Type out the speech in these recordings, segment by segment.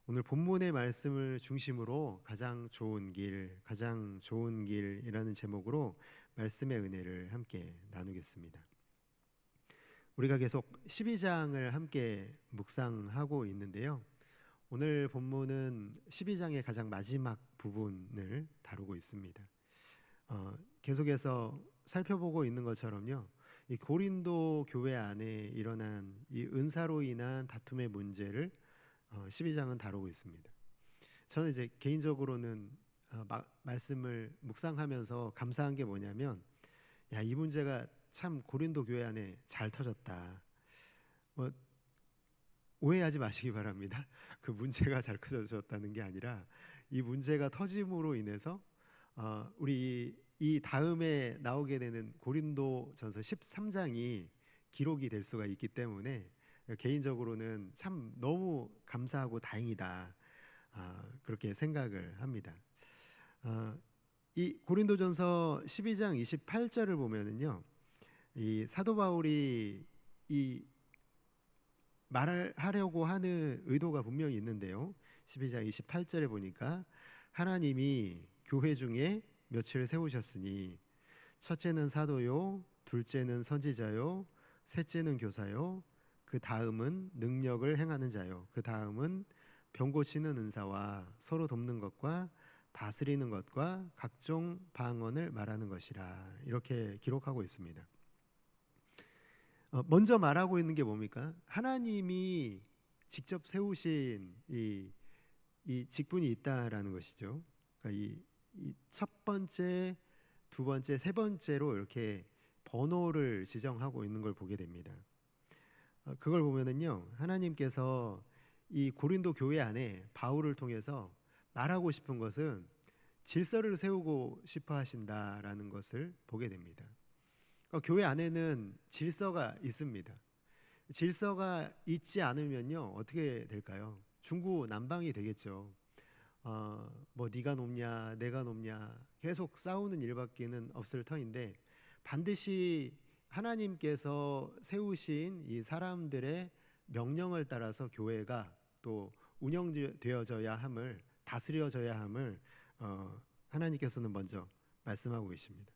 오늘 본문의 말씀을 중심으로 가장 좋은 길, 가장 좋은 길이라는 제목으로 말씀의 은혜를 함께 나누겠습니다. 우리가 계속 12장을 함께 묵상하고 있는데요. 오늘 본문은 12장의 가장 마지막 부분을 다루고 있습니다. 계속해서 살펴보고 있는 것처럼요. 이 고린도 교회 안에 일어난 이 은사로 인한 다툼의 문제를 12장은 다루고 있습니다. 저는 이제 개인적으로는 말씀을 묵상하면서 감사한 게 뭐냐면, 이 문제가 참 고린도 교회 안에 잘 터졌다. 뭐 오해하지 마시기 바랍니다. 그 문제가 잘 터졌다는 게 아니라 이 문제가 터짐으로 인해서 우리 이 다음에 나오게 되는 고린도전서 13장이 기록이 될 수가 있기 때문에 개인적으로는 참 너무 감사하고 다행이다, 그렇게 생각을 합니다. 이 고린도전서 12장 28절을 보면은요, 이 사도 바울이 이 말을 하려고 하는 의도가 분명히 있는데요. 12장 28절에 보니까 하나님이 교회 중에 몇을 세우셨으니 첫째는 사도요, 둘째는 선지자요, 셋째는 교사요, 그 다음은 능력을 행하는 자요, 그 다음은 병 고치는 은사와 서로 돕는 것과 다스리는 것과 각종 방언을 말하는 것이라, 이렇게 기록하고 있습니다. 먼저 말하고 있는 게 뭡니까? 하나님이 직접 세우신 이 직분이 있다라는 것이죠. 그러니까 이 첫 번째, 두 번째, 세 번째로 이렇게 번호를 지정하고 있는 걸 보게 됩니다. 그걸 보면은요, 하나님께서 이 고린도 교회 안에 바울을 통해서 말하고 싶은 것은 질서를 세우고 싶어 하신다라는 것을 보게 됩니다. 교회 안에는 질서가 있습니다. 질서가 있지 않으면요, 어떻게 될까요? 중구난방이 되겠죠. 뭐 네가 높냐 내가 높냐 계속 싸우는 일밖에는 없을 터인데, 반드시 하나님께서 세우신 이 사람들의 명령을 따라서 교회가 또 운영되어져야 함을, 다스려져야 함을 하나님께서는 먼저 말씀하고 계십니다.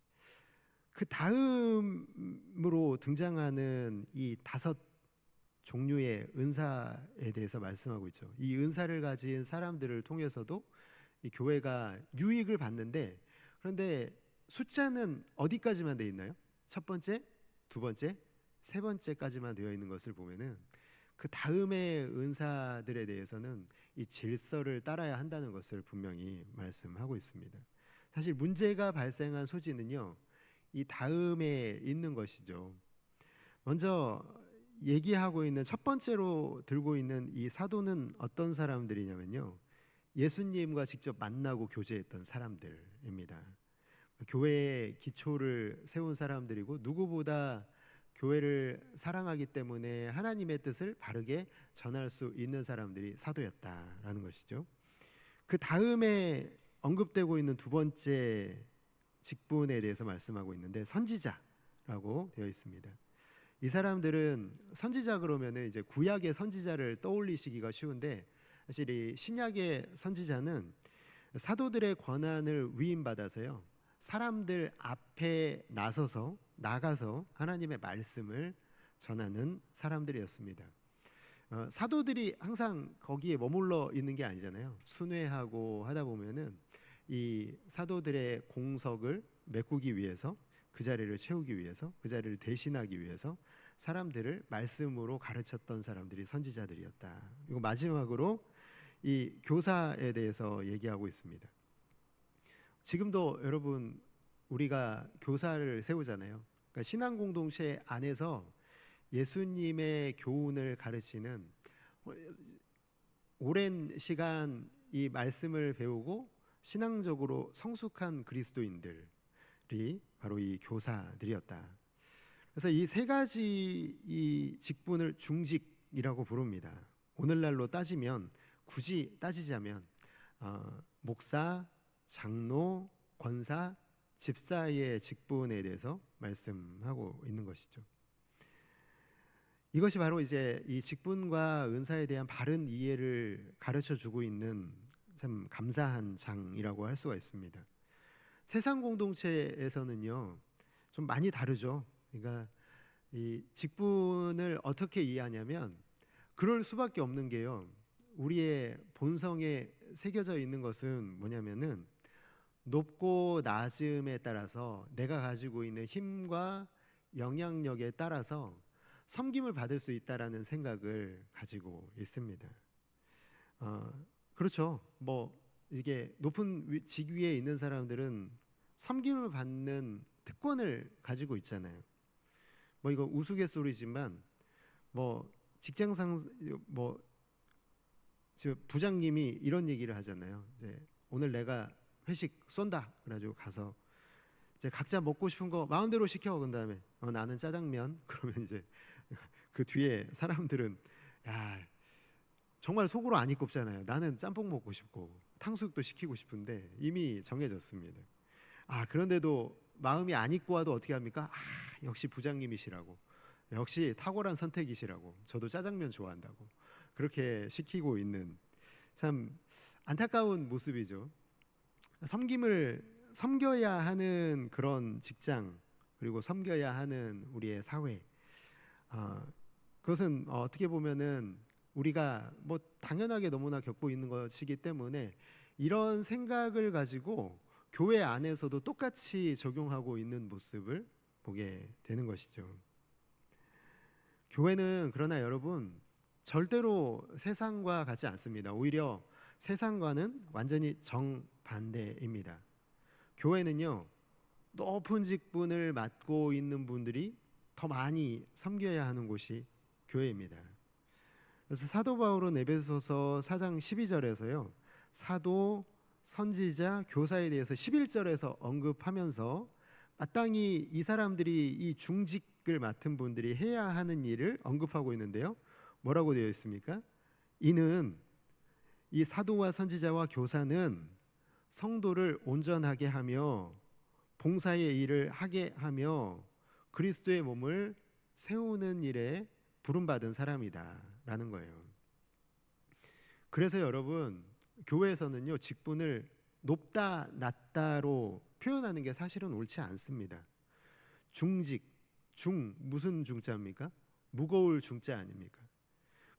그 다음으로 등장하는 이 다섯 종류의 은사에 대해서 말씀하고 있죠. 이 은사를 가진 사람들을 통해서도 이 교회가 유익을 받는데, 그런데 숫자는 어디까지만 되어 있나요? 첫 번째, 두 번째, 세 번째까지만 되어 있는 것을 보면은 그 다음의 은사들에 대해서는 이 질서를 따라야 한다는 것을 분명히 말씀하고 있습니다. 사실 문제가 발생한 소지는요, 이 다음에 있는 것이죠. 먼저 얘기하고 있는 첫 번째로 들고 있는 이 사도는 어떤 사람들이냐면요, 예수님과 직접 만나고 교제했던 사람들입니다. 교회의 기초를 세운 사람들이고, 누구보다 교회를 사랑하기 때문에 하나님의 뜻을 바르게 전할 수 있는 사람들이 사도였다라는 것이죠. 그 다음에 언급되고 있는 두 번째 직분에 대해서 말씀하고 있는데, 선지자라고 되어 있습니다. 이 사람들은 선지자 그러면은 이제 구약의 선지자를 떠올리시기가 쉬운데, 사실 이 신약의 선지자는 사도들의 권한을 위임받아서요, 사람들 앞에 나가서 하나님의 말씀을 전하는 사람들이었습니다. 사도들이 항상 거기에 머물러 있는 게 아니잖아요. 순회하고 하다 보면은 이 사도들의 공석을 메꾸기 위해서, 그 자리를 채우기 위해서, 그 자리를 대신하기 위해서 사람들을 말씀으로 가르쳤던 사람들이 선지자들이었다. 그리고 마지막으로 이 교사에 대해서 얘기하고 있습니다. 지금도 여러분, 우리가 교사를 세우잖아요. 그러니까 신앙 공동체 안에서 예수님의 교훈을 가르치는, 오랜 시간 이 말씀을 배우고 신앙적으로 성숙한 그리스도인들이 바로 이 교사들이었다. 그래서 이 세 가지 이 직분을 중직이라고 부릅니다. 오늘날로 따지면, 굳이 따지자면 목사, 장로, 권사, 집사의 직분에 대해서 말씀하고 있는 것이죠. 이것이 바로 이제 이 직분과 은사에 대한 바른 이해를 가르쳐 주고 있는 참 감사한 장이라고 할 수가 있습니다. 세상 공동체에서는요, 좀 많이 다르죠. 그러니까 이 직분을 어떻게 이해하냐면, 그럴 수밖에 없는 게요, 우리의 본성에 새겨져 있는 것은 뭐냐면은 높고 낮음에 따라서 내가 가지고 있는 힘과 영향력에 따라서 섬김을 받을 수 있다라는 생각을 가지고 있습니다. 어, 그렇죠. 뭐 이게 높은 직위에 있는 사람들은 섬김을 받는 특권을 가지고 있잖아요. 뭐 이거 우스갯소리지만 뭐 직장상 뭐 저 부장님이 이런 얘기를 하잖아요. 이제 오늘 내가 회식 쏜다. 그래가지고 가서 이제 각자 먹고 싶은 거 마음대로 시켜. 그 다음에 나는 짜장면. 그러면 이제 그 뒤에 사람들은 야 정말 속으로 안 입곱잖아요. 나는 짬뽕 먹고 싶고 탕수육도 시키고 싶은데 이미 정해졌습니다. 그런데도 마음이 안 입고 와도 어떻게 합니까? 역시 부장님이시라고. 역시 탁월한 선택이시라고. 저도 짜장면 좋아한다고. 그렇게 시키고 있는 참 안타까운 모습이죠. 섬겨야 하는 그런 직장, 그리고 섬겨야 하는 우리의 사회. 그것은 어떻게 보면은 우리가 뭐 당연하게 너무나 겪고 있는 것이기 때문에 이런 생각을 가지고 교회 안에서도 똑같이 적용하고 있는 모습을 보게 되는 것이죠. 교회는 그러나 여러분 절대로 세상과 같지 않습니다. 오히려 세상과는 완전히 정반대입니다. 교회는요, 높은 직분을 맡고 있는 분들이 더 많이 섬겨야 하는 곳이 교회입니다. 그래서 사도 바울은 에베소서 4장 12절에서요, 사도, 선지자, 교사에 대해서 11절에서 언급하면서 마땅히 이 사람들이 이 중직을 맡은 분들이 해야 하는 일을 언급하고 있는데요. 뭐라고 되어 있습니까? 이는 이 사도와 선지자와 교사는 성도를 온전하게 하며 봉사의 일을 하게 하며 그리스도의 몸을 세우는 일에 부름받은 사람이다라는 거예요. 그래서 여러분 교회에서는요 직분을 높다 낮다로 표현하는 게 사실은 옳지 않습니다. 중직, 중 무슨 중자입니까? 무거울 중자 아닙니까?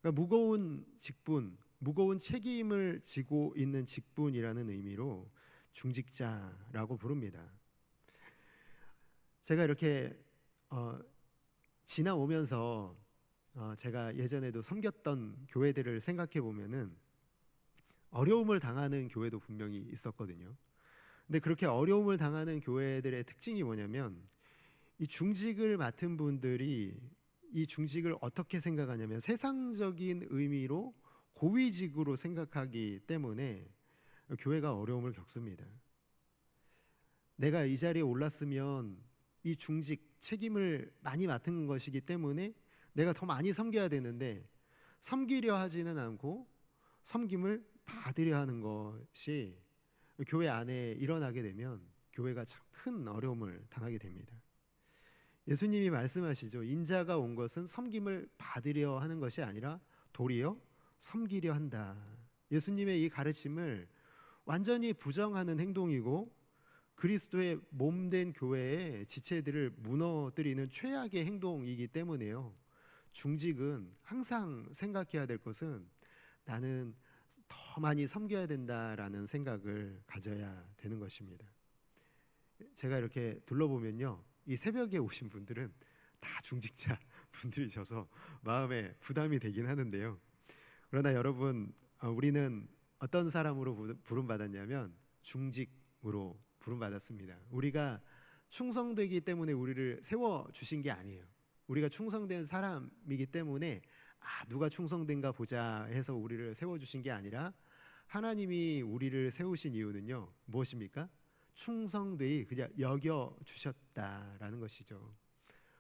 그러니까 무거운 직분, 무거운 책임을 지고 있는 직분이라는 의미로 중직자라고 부릅니다. 제가 이렇게 지나오면서 제가 예전에도 섬겼던 교회들을 생각해 보면은 어려움을 당하는 교회도 분명히 있었거든요. 근데 그렇게 어려움을 당하는 교회들의 특징이 뭐냐면 이 중직을 맡은 분들이 이 중직을 어떻게 생각하냐면 세상적인 의미로 고위직으로 생각하기 때문에 교회가 어려움을 겪습니다. 내가 이 자리에 올랐으면 이 중직 책임을 많이 맡은 것이기 때문에 내가 더 많이 섬겨야 되는데 섬기려 하지는 않고 섬김을 받으려 하는 것이 교회 안에 일어나게 되면 교회가 참 큰 어려움을 당하게 됩니다. 예수님이 말씀하시죠. 인자가 온 것은 섬김을 받으려 하는 것이 아니라 도리어 섬기려 한다. 예수님의 이 가르침을 완전히 부정하는 행동이고 그리스도의 몸된 교회의 지체들을 무너뜨리는 최악의 행동이기 때문에요. 중직은 항상 생각해야 될 것은 나는 더 많이 섬겨야 된다라는 생각을 가져야 되는 것입니다. 제가 이렇게 둘러보면요, 이 새벽에 오신 분들은 다 중직자 분들이셔서 마음에 부담이 되긴 하는데요. 그러나 여러분, 우리는 어떤 사람으로 부름받았냐면 중직으로 부름받았습니다. 우리가 충성되기 때문에 우리를 세워주신 게 아니에요. 우리가 충성된 사람이기 때문에 누가 충성된가 보자 해서 우리를 세워주신 게 아니라 하나님이 우리를 세우신 이유는요 무엇입니까? 충성되이 그냥 여겨주셨다라는 것이죠.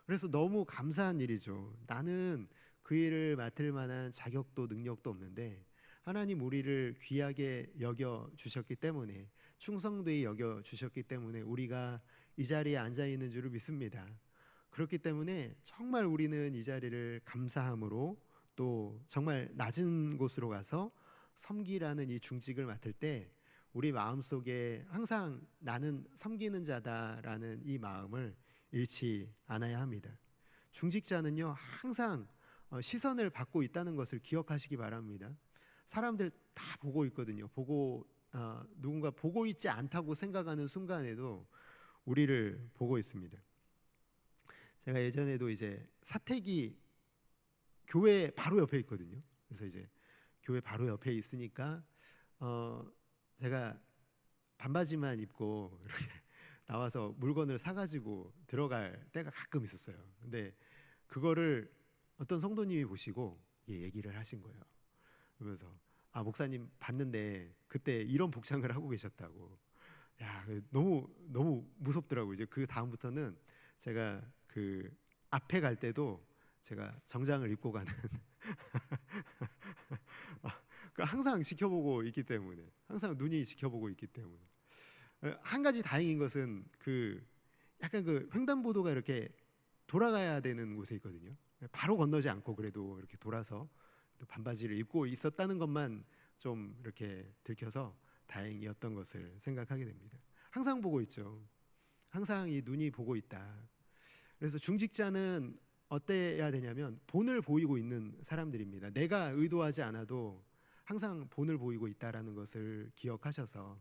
그래서 너무 감사한 일이죠. 나는 그 일을 맡을 만한 자격도 능력도 없는데 하나님 우리를 귀하게 여겨주셨기 때문에 충성되이 여겨주셨기 때문에 우리가 이 자리에 앉아있는 줄을 믿습니다. 그렇기 때문에 정말 우리는 이 자리를 감사함으로 또 정말 낮은 곳으로 가서 섬기라는 이 중직을 맡을 때 우리 마음속에 항상 나는 섬기는 자다라는 이 마음을 잃지 않아야 합니다. 중직자는요 항상 시선을 받고 있다는 것을 기억하시기 바랍니다. 사람들 다 보고 있거든요. 누군가 보고 있지 않다고 생각하는 순간에도 우리를 보고 있습니다. 제가 예전에도 이제 사택이 교회 바로 옆에 있거든요. 그래서 이제 교회 바로 옆에 있으니까 제가 반바지만 입고 이렇게 나와서 물건을 사가지고 들어갈 때가 가끔 있었어요. 근데 그거를 어떤 성도님이 보시고 얘기를 하신 거예요. 그러면서 아 목사님 봤는데 그때 이런 복장을 하고 계셨다고. 야 너무 무섭더라고요. 이제 그 다음부터는 제가 그 앞에 갈 때도 제가 정장을 입고 가는 항상 지켜보고 있기 때문에 항상 눈이 지켜보고 있기 때문에 한 가지 다행인 것은 그 약간 그 횡단보도가 이렇게 돌아가야 되는 곳에 있거든요. 바로 건너지 않고 그래도 이렇게 돌아서 또 반바지를 입고 있었다는 것만 좀 이렇게 들켜서 다행이었던 것을 생각하게 됩니다. 항상 보고 있죠. 항상 이 눈이 보고 있다. 그래서 중직자는 어때야 되냐면 본을 보이고 있는 사람들입니다. 내가 의도하지 않아도 항상 본을 보이고 있다라는 것을 기억하셔서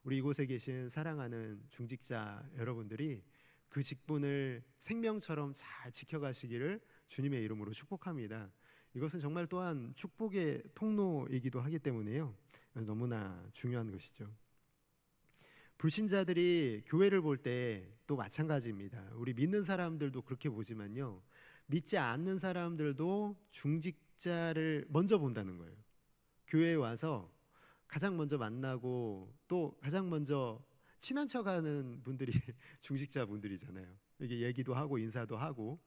우리 이곳에 계신 사랑하는 중직자 여러분들이 그 직분을 생명처럼 잘 지켜가시기를 주님의 이름으로 축복합니다. 이것은 정말 또한 축복의 통로이기도 하기 때문에요. 너무나 중요한 것이죠. 불신자들이 교회를 볼 때 또 마찬가지입니다. 우리 믿는 사람들도 그렇게 보지만요. 믿지 않는 사람들도 중직자를 먼저 본다는 거예요. 교회에 와서 가장 먼저 만나고 또 가장 먼저 친한 척하는 분들이 중직자 분들이잖아요. 이게 얘기도 하고 인사도 하고.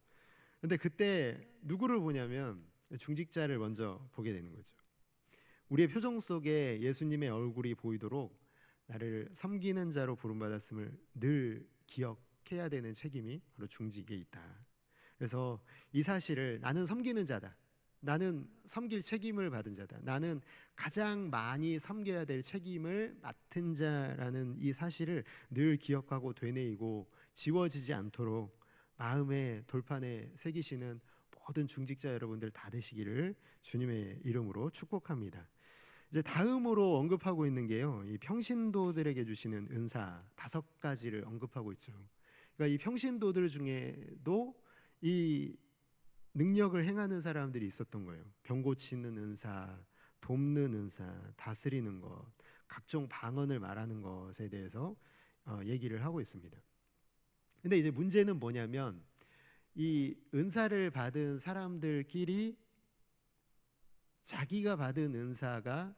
근데 그때 누구를 보냐면 중직자를 먼저 보게 되는 거죠. 우리의 표정 속에 예수님의 얼굴이 보이도록 나를 섬기는 자로 부름받았음을 늘 기억해야 되는 책임이 바로 중직에 있다. 그래서 이 사실을 나는 섬기는 자다. 나는 섬길 책임을 받은 자다. 나는 가장 많이 섬겨야 될 책임을 맡은 자라는 이 사실을 늘 기억하고 되뇌이고 지워지지 않도록 마음의 돌판에 새기시는 모든 중직자 여러분들 다 되시기를 주님의 이름으로 축복합니다. 이제 다음으로 언급하고 있는 게요, 이 평신도들에게 주시는 은사 5가지를 언급하고 있죠. 그러니까 이 평신도들 중에도 이 능력을 행하는 사람들이 있었던 거예요. 병 고치는 은사, 돕는 은사, 다스리는 것, 각종 방언을 말하는 것에 대해서 얘기를 하고 있습니다. 근데 이제 문제는 뭐냐면 이 은사를 받은 사람들끼리 자기가 받은 은사가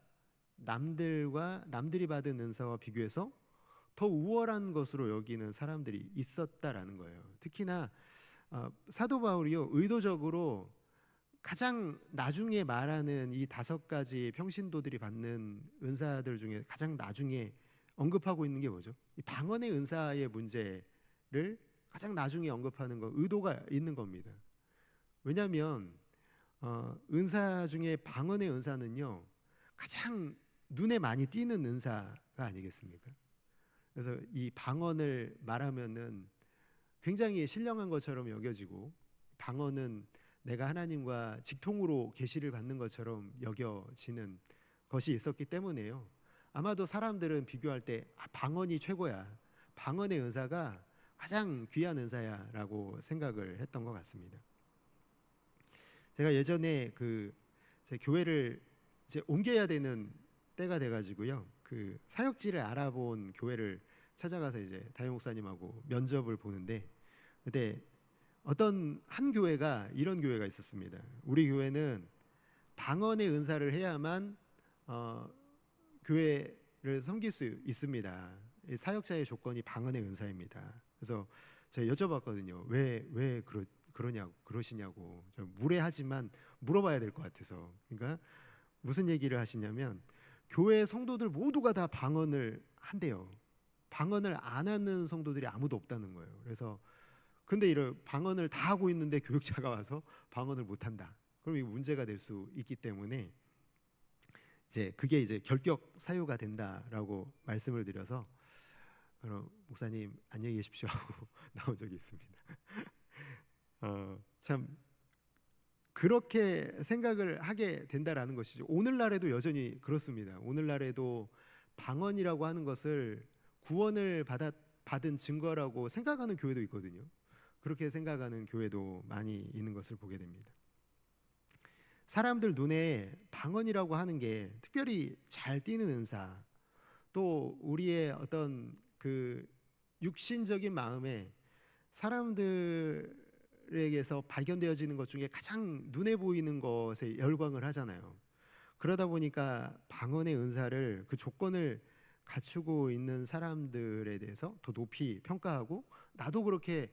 남들이 받은 은사와 비교해서 더 우월한 것으로 여기는 사람들이 있었다라는 거예요. 특히나 사도 바울이요 의도적으로 가장 나중에 말하는 이 5가지 평신도들이 받는 은사들 중에 가장 나중에 언급하고 있는 게 뭐죠? 이 방언의 은사의 문제를 가장 나중에 언급하는 거 의도가 있는 겁니다. 왜냐하면 은사 중에 방언의 은사는요 가장 눈에 많이 띄는 은사가 아니겠습니까? 그래서 이 방언을 말하면은 굉장히 신령한 것처럼 여겨지고 방언은 내가 하나님과 직통으로 계시를 받는 것처럼 여겨지는 것이 있었기 때문에요. 아마도 사람들은 비교할 때 방언이 최고야. 방언의 은사가 가장 귀한 은사야라고 생각을 했던 것 같습니다. 제가 예전에 제 교회를 이제 옮겨야 되는 때가 돼가지고요. 그 사역지를 알아본 교회를 찾아가서 이제 담임 목사님하고 면접을 보는데 그때 어떤 한 교회가 이런 교회가 있었습니다. 우리 교회는 방언의 은사를 해야만 교회를 섬길 수 있습니다. 사역자의 조건이 방언의 은사입니다. 그래서 제가 여쭤봤거든요. 왜 그러시냐고. 좀 무례하지만 물어봐야 될 것 같아서. 그러니까 무슨 얘기를 하시냐면 교회 성도들 모두가 다 방언을 한대요. 방언을 안 하는 성도들이 아무도 없다는 거예요. 그래서 근데 이런 방언을 다 하고 있는데 교육자가 와서 방언을 못 한다. 그럼 이 문제가 될 수 있기 때문에 이제 그게 이제 결격 사유가 된다라고 말씀을 드려서 그럼 목사님 안녕히 계십시오 하고 나온 적이 있습니다. 참 그렇게 생각을 하게 된다라는 것이죠. 오늘날에도 여전히 그렇습니다. 오늘날에도 방언이라고 하는 것을 구원을 받은 증거라고 생각하는 교회도 있거든요. 그렇게 생각하는 교회도 많이 있는 것을 보게 됩니다. 사람들 눈에 방언이라고 하는 게 특별히 잘 띄는 은사, 또 우리의 어떤 그 육신적인 마음에 사람들에게서 발견되어지는 것 중에 가장 눈에 보이는 것에 열광을 하잖아요. 그러다 보니까 방언의 은사를 그 조건을 갖추고 있는 사람들에 대해서 더 높이 평가하고 나도 그렇게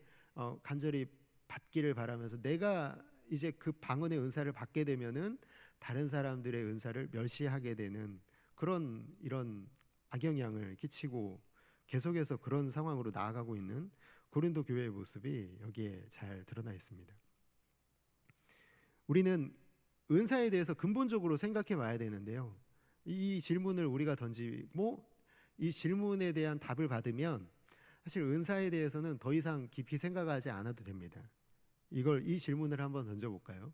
간절히 받기를 바라면서 내가 이제 그 방언의 은사를 받게 되면은 다른 사람들의 은사를 멸시하게 되는 그런 이런 악영향을 끼치고 계속해서 그런 상황으로 나아가고 있는 고린도 교회의 모습이 여기에 잘 드러나 있습니다. 우리는 은사에 대해서 근본적으로 생각해 봐야 되는데요. 이 질문을 우리가 던지고 이 질문에 대한 답을 받으면 사실 은사에 대해서는 더 이상 깊이 생각하지 않아도 됩니다. 이 질문을 한번 던져볼까요?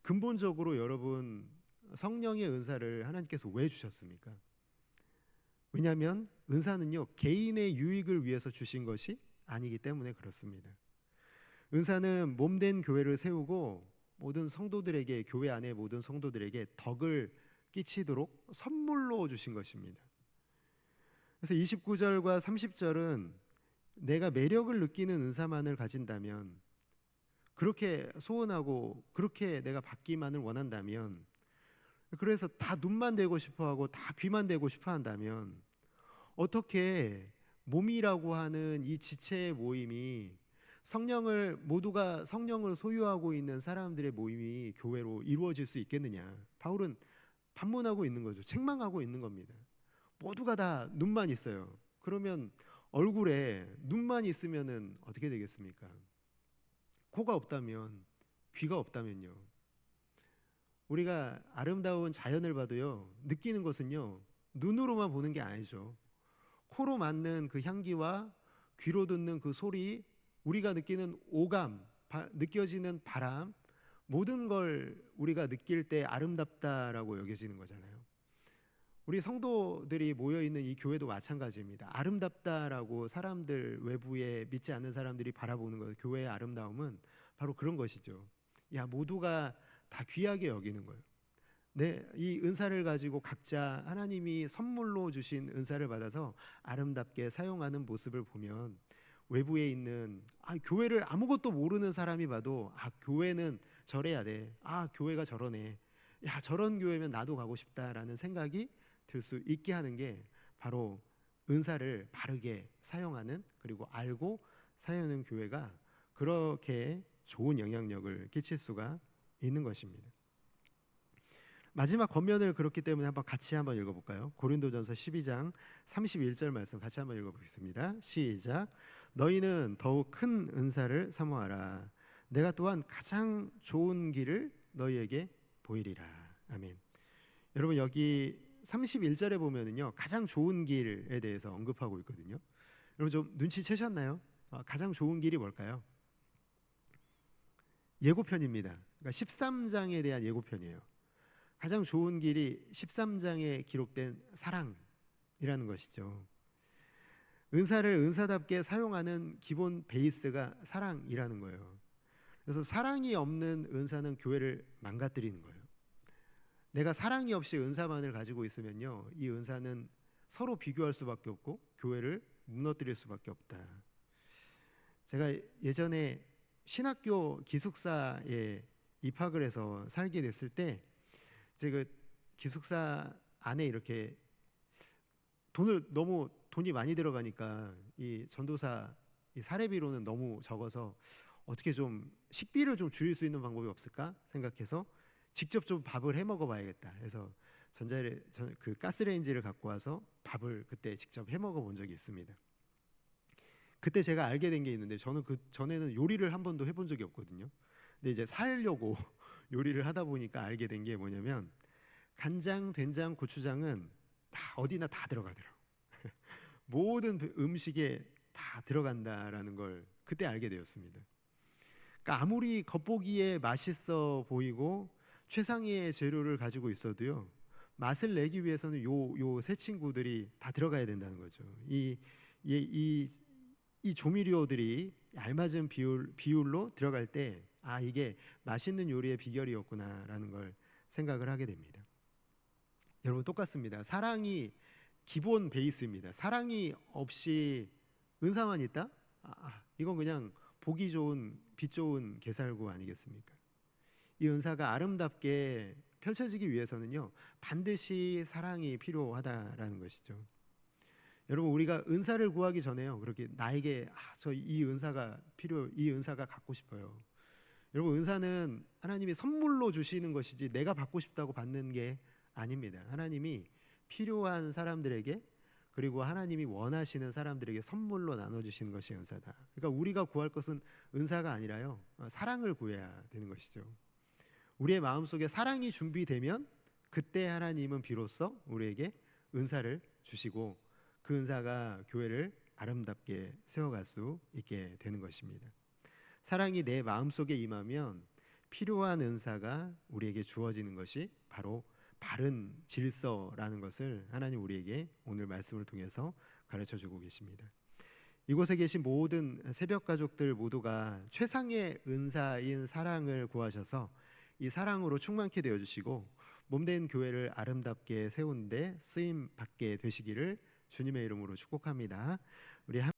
근본적으로 여러분 성령의 은사를 하나님께서 왜 주셨습니까? 왜냐하면 은사는요 개인의 유익을 위해서 주신 것이 아니기 때문에 그렇습니다. 은사는 몸된 교회를 세우고 모든 성도들에게 교회 안에 모든 성도들에게 덕을 끼치도록 선물로 주신 것입니다. 그래서 29절과 30절은 내가 매력을 느끼는 은사만을 가진다면 그렇게 소원하고 그렇게 내가 받기만을 원한다면 그래서 다 눈만 대고 싶어하고 다 귀만 대고 싶어 한다면 어떻게 몸이라고 하는 이 지체의 모임이 모두가 성령을 소유하고 있는 사람들의 모임이 교회로 이루어질 수 있겠느냐. 바울은 반문하고 있는 거죠. 책망하고 있는 겁니다. 모두가 다 눈만 있어요. 그러면 얼굴에 눈만 있으면은 어떻게 되겠습니까? 코가 없다면, 귀가 없다면요. 우리가 아름다운 자연을 봐도요, 느끼는 것은요, 눈으로만 보는 게 아니죠. 코로 맡는 그 향기와 귀로 듣는 그 소리, 우리가 느끼는 오감, 느껴지는 바람, 모든 걸 우리가 느낄 때 아름답다라고 여겨지는 거잖아요. 우리 성도들이 모여있는 이 교회도 마찬가지입니다. 아름답다라고 사람들 외부에 믿지 않는 사람들이 바라보는 것, 교회의 아름다움은 바로 그런 것이죠. 모두가 다 귀하게 여기는 거예요. 이 은사를 가지고 각자 하나님이 선물로 주신 은사를 받아서 아름답게 사용하는 모습을 보면 외부에 있는 교회를 아무것도 모르는 사람이 봐도 교회는 저래야 돼. 교회가 저러네. 저런 교회면 나도 가고 싶다라는 생각이 들 수 있게 하는 게 바로 은사를 바르게 사용하는 그리고 알고 사용하는 교회가 그렇게 좋은 영향력을 끼칠 수가 있는 것입니다. 마지막 권면을 그렇기 때문에 같이 한번 읽어볼까요? 고린도전서 12장 31절 말씀 같이 한번 읽어보겠습니다. 시작. 너희는 더욱 큰 은사를 사모하라. 내가 또한 가장 좋은 길을 너희에게 보이리라. 아멘. 여러분 여기 31절에 보면은요 가장 좋은 길에 대해서 언급하고 있거든요. 여러분 좀 눈치채셨나요? 가장 좋은 길이 뭘까요? 예고편입니다. 그러니까 13장에 대한 예고편이에요. 가장 좋은 길이 13장에 기록된 사랑이라는 것이죠. 은사를 은사답게 사용하는 기본 베이스가 사랑이라는 거예요. 그래서 사랑이 없는 은사는 교회를 망가뜨리는 거예요. 내가 사랑이 없이 은사만을 가지고 있으면요, 이 은사는 서로 비교할 수밖에 없고 교회를 무너뜨릴 수밖에 없다. 제가 예전에 신학교 기숙사에 입학을 해서 살게 됐을 때 제가 기숙사 안에 이렇게 돈이 많이 들어가니까 이 전도사 이 사례비로는 너무 적어서 어떻게 좀 식비를 좀 줄일 수 있는 방법이 없을까 생각해서 직접 좀 밥을 해 먹어 봐야겠다 해서 그 가스레인지를 갖고 와서 밥을 그때 직접 해 먹어 본 적이 있습니다. 그때 제가 알게 된 게 있는데, 저는 그 전에는 요리를 한 번도 해본 적이 없거든요. 근데 이제 살려고 요리를 하다 보니까 알게 된 게 뭐냐면, 간장, 된장, 고추장은 다 어디나 다 들어가더라고요. 모든 음식에 다 들어간다라는 걸 그때 알게 되었습니다. 그러니까 아무리 겉보기에 맛있어 보이고 최상의 재료를 가지고 있어도요, 맛을 내기 위해서는 요 세 친구들이 다 들어가야 된다는 거죠. 이 조미료들이 알맞은 비율로 들어갈 때, 아, 이게 맛있는 요리의 비결이었구나라는 걸 생각을 하게 됩니다. 여러분, 똑같습니다. 사랑이 기본 베이스입니다. 사랑이 없이 은사만 있다? 이건 그냥 보기 좋은 빛 좋은 게살구 아니겠습니까? 이 은사가 아름답게 펼쳐지기 위해서는요, 반드시 사랑이 필요하다라는 것이죠. 여러분, 우리가 은사를 구하기 전에요, 그렇게 나에게 저 이 은사가 이 은사가 갖고 싶어요. 여러분, 은사는 하나님이 선물로 주시는 것이지 내가 받고 싶다고 받는 게 아닙니다. 하나님이 필요한 사람들에게, 그리고 하나님이 원하시는 사람들에게 선물로 나눠주시는 것이 은사다. 그러니까 우리가 구할 것은 은사가 아니라요, 사랑을 구해야 되는 것이죠. 우리의 마음속에 사랑이 준비되면 그때 하나님은 비로소 우리에게 은사를 주시고, 그 은사가 교회를 아름답게 세워갈 수 있게 되는 것입니다. 사랑이 내 마음속에 임하면 필요한 은사가 우리에게 주어지는 것이 바로 바른 질서라는 것을 하나님 우리에게 오늘 말씀을 통해서 가르쳐 주고 계십니다. 이곳에 계신 모든 새벽 가족들 모두가 최상의 은사인 사랑을 구하셔서 이 사랑으로 충만케 되어 주시고 몸된 교회를 아름답게 세우는데 쓰임 받게 되시기를 주님의 이름으로 축복합니다. 우리